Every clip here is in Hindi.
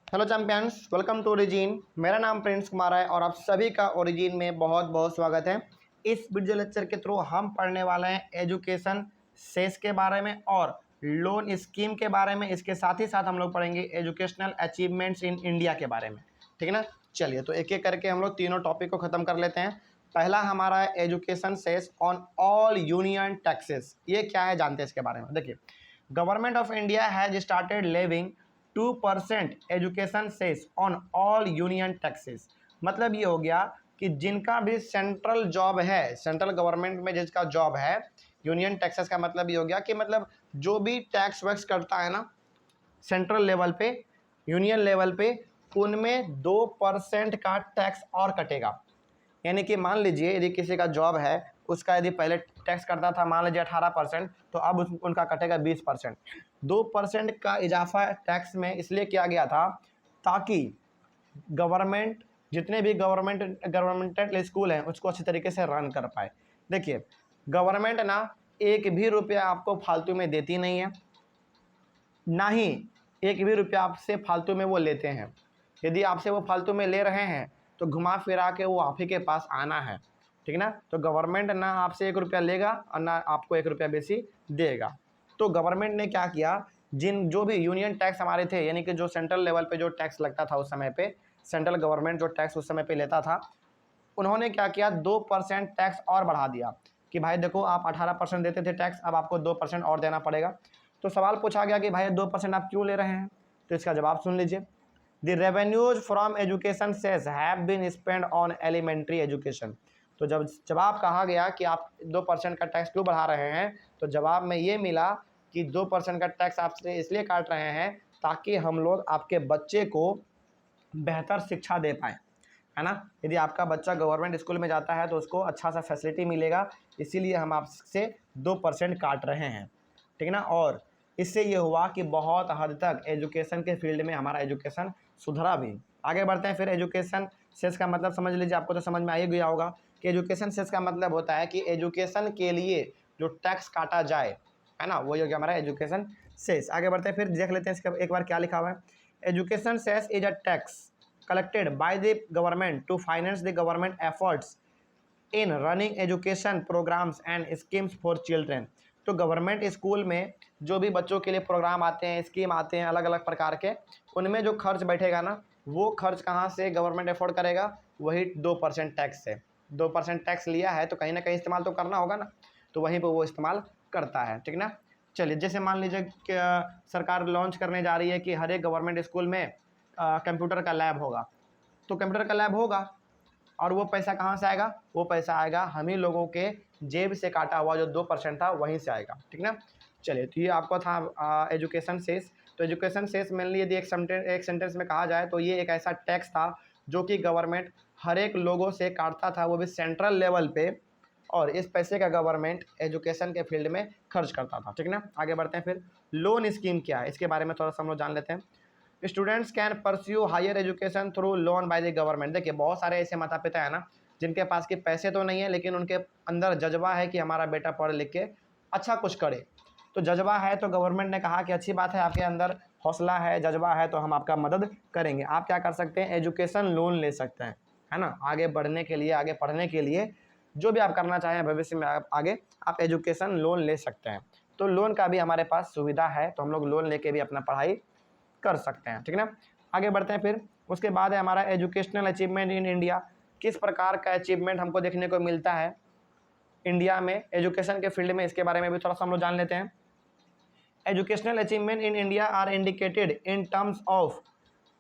Hello champions, welcome to origin. मेरा नाम प्रिंस कुमार है और आप सभी का ओरिजिन में बहुत बहुत स्वागत है। इस वीडियो लेक्चर के थ्रू हम पढ़ने वाले हैं एजुकेशन सेस के बारे में और लोन स्कीम के बारे में। इसके साथ ही साथ हम लोग पढ़ेंगे एजुकेशनल अचीवमेंट्स इन इंडिया के बारे में। ठीक है ना। चलिए तो एक एक करके हम लोग तीनों टॉपिक को ख़त्म कर लेते हैं। पहला हमारा है education cess on all union taxes. ये क्या है जानते हैं इसके बारे में। देखिए, government of India has started levying 2% education cess on all union taxes. मतलब ये हो गया कि जिनका भी सेंट्रल जॉब है, सेंट्रल गवर्नमेंट में जिसका जॉब है, यूनियन टैक्सेस का मतलब ये हो गया कि मतलब जो भी टैक्स वैक्स करता है ना सेंट्रल लेवल पे, यूनियन लेवल पे, उनमें 2% का टैक्स और कटेगा। यानी कि मान लीजिए यदि किसी का जॉब है, उसका यदि पहले टैक्स करता था मान लीजिए 18%, तो अब उनका कटेगा 20%। 2% का इजाफा टैक्स में इसलिए किया गया था ताकि गवर्नमेंट, जितने भी गवर्नमेंटल स्कूल हैं उसको अच्छी तरीके से रन कर पाए। देखिए, गवर्नमेंट ना एक भी रुपया आपको फालतू में देती नहीं है, ना ही एक भी रुपया आपसे फालतू में वो लेते हैं। यदि आपसे वो फालतू में ले रहे हैं तो घुमा फिरा के वो आप ही के पास आना है। ठीक ना। तो गवर्नमेंट ना आपसे 1 रुपया लेगा और ना आपको 1 रुपया बेसी देगा। तो गवर्नमेंट ने क्या किया, जो भी यूनियन टैक्स हमारे थे, यानी कि जो सेंट्रल लेवल पे जो टैक्स लगता था उस समय पे, सेंट्रल गवर्नमेंट जो टैक्स उस समय पे लेता था, उन्होंने क्या किया, 2% टैक्स और बढ़ा दिया कि भाई देखो आप 18% देते थे टैक्स, अब आपको 2% और देना पड़ेगा। तो सवाल पूछा गया कि भाई 2% आप क्यों ले रहे हैं, तो इसका जवाब सुन लीजिए। The revenues from education cess have been spend on elementary education. तो जब जवाब कहा गया कि आप 2% का टैक्स क्यों बढ़ा रहे हैं, तो जवाब में ये मिला कि 2% का टैक्स आपसे इसलिए काट रहे हैं ताकि हम लोग आपके बच्चे को बेहतर शिक्षा दे पाएँ, है ना। यदि आपका बच्चा गवर्नमेंट स्कूल में जाता है तो उसको अच्छा सा फैसिलिटी मिलेगा, इसीलिए हम आपसे 2% काट रहे हैं। ठीक है ना। और इससे ये हुआ कि बहुत हद तक एजुकेशन के फील्ड में हमारा एजुकेशन सुधरा भी। आगे बढ़ते हैं फिर। एजुकेशन सेस का मतलब समझ लीजिए, आपको तो समझ में आ ही गया होगा कि एजुकेशन सेस का मतलब होता है कि एजुकेशन के लिए जो टैक्स काटा जाए, है ना, वही हो गया हमारा एजुकेशन सेस। आगे बढ़ते हैं फिर, देख लेते हैं इसका एक बार क्या लिखा हुआ है। Education cess is a tax collected by the government to finance the government efforts in running education programs and schemes for children। तो गवर्नमेंट स्कूल में जो भी बच्चों के लिए प्रोग्राम आते हैं, स्कीम आते हैं अलग अलग प्रकार के, उनमें जो खर्च बैठेगा ना, वो खर्च कहाँ से गवर्नमेंट अफोर्ड करेगा, वही 2% टैक्स से। 2% टैक्स लिया है तो कहीं ना कहीं इस्तेमाल तो करना होगा ना, तो वहीं पर वो इस्तेमाल करता है। ठीक ना। चलिए, जैसे मान लीजिए कि सरकार लॉन्च करने जा रही है कि हर एक गवर्नमेंट स्कूल में कंप्यूटर का लैब होगा, तो कंप्यूटर का लैब होगा और वो पैसा कहाँ से आएगा, वो पैसा आएगा हम ही लोगों के जेब से काटा हुआ जो 2% था वहीं से आएगा। ठीक ना। चलिए, तो ये आपका था एजुकेशन सेस। तो एजुकेशन सेस मेनली यदि एक सेंटेंस में कहा जाए तो ये एक ऐसा टैक्स था जो कि गवर्नमेंट हर एक लोगों से काटता था, वो भी सेंट्रल लेवल पे, और इस पैसे का गवर्नमेंट एजुकेशन के फील्ड में खर्च करता था। ठीक ना। आगे बढ़ते हैं फिर। लोन स्कीम क्या है, इसके बारे में थोड़ा सा हम लोग जान लेते हैं। Students can pursue higher education through loan by the government. देखिए, बहुत सारे ऐसे माता पिता है ना जिनके पास के पैसे तो नहीं है, लेकिन उनके अंदर जज्बा है कि हमारा बेटा पढ़ लिख के अच्छा कुछ करे। तो जज्बा है तो गवर्नमेंट ने कहा कि अच्छी बात है, आपके अंदर हौसला है, जज्बा है, तो हम आपका मदद करेंगे। आप क्या कर सकते हैं, एजुकेशन लोन ले सकते हैं, है ना, आगे बढ़ने के लिए, आगे पढ़ने के लिए, जो भी आप करना चाहें भविष्य में आगे, आप एजुकेशन लोन ले सकते हैं। तो लोन का भी हमारे पास सुविधा है, तो हम लोग लोन लेके भी अपना पढ़ाई कर सकते हैं। ठीक ना। आगे बढ़ते हैं फिर। उसके बाद है हमारा एजुकेशनल अचीवमेंट इन इंडिया। किस प्रकार का अचीवमेंट हमको देखने को मिलता है इंडिया में एजुकेशन के फील्ड में, इसके बारे में भी थोड़ा सा हम लोग जान लेते हैं। Educational achievement in India are indicated in terms of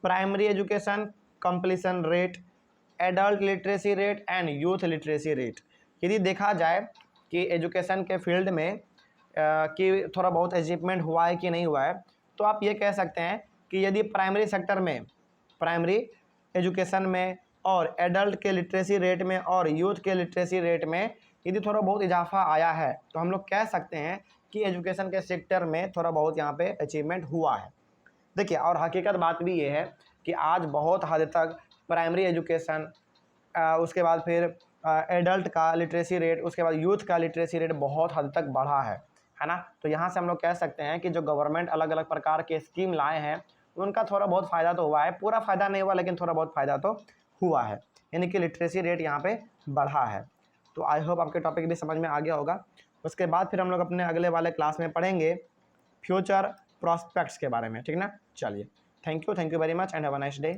primary education completion rate, adult literacy rate and youth literacy rate. यदि देखा जाए कि एजुकेशन के फील्ड में कि थोड़ा बहुत अचीवमेंट हुआ है कि नहीं हुआ है, तो आप ये कह सकते हैं कि यदि प्राइमरी सेक्टर में, प्राइमरी एजुकेशन में और एडल्ट के लिटरेसी रेट में और यूथ के लिटरेसी रेट में यदि थोड़ा बहुत इजाफा आया है, तो हम लोग कह सकते हैं कि एजुकेशन के सेक्टर में थोड़ा बहुत यहाँ पे अचीवमेंट हुआ है। देखिए, और हकीकत बात भी ये है कि आज बहुत हद तक प्राइमरी एजुकेशन, उसके बाद फिर एडल्ट का लिटरेसी रेट, उसके बाद यूथ का लिटरेसी रेट बहुत हद तक बढ़ा है ना। तो यहाँ से हम लोग कह सकते हैं कि जो गवर्नमेंट अलग अलग प्रकार के स्कीम लाए हैं उनका थोड़ा बहुत फ़ायदा तो हुआ है, पूरा फ़ायदा नहीं हुआ लेकिन थोड़ा बहुत फ़ायदा तो हुआ है, यानी कि लिटरेसी रेट यहाँ पे बढ़ा है। तो आई होप आपके टॉपिक भी समझ में आ गया होगा। उसके बाद फिर हम लोग अपने अगले वाले क्लास में पढ़ेंगे फ्यूचर प्रॉस्पेक्ट्स के बारे में, ठीक ना। चलिए, thank you very much and have a nice day.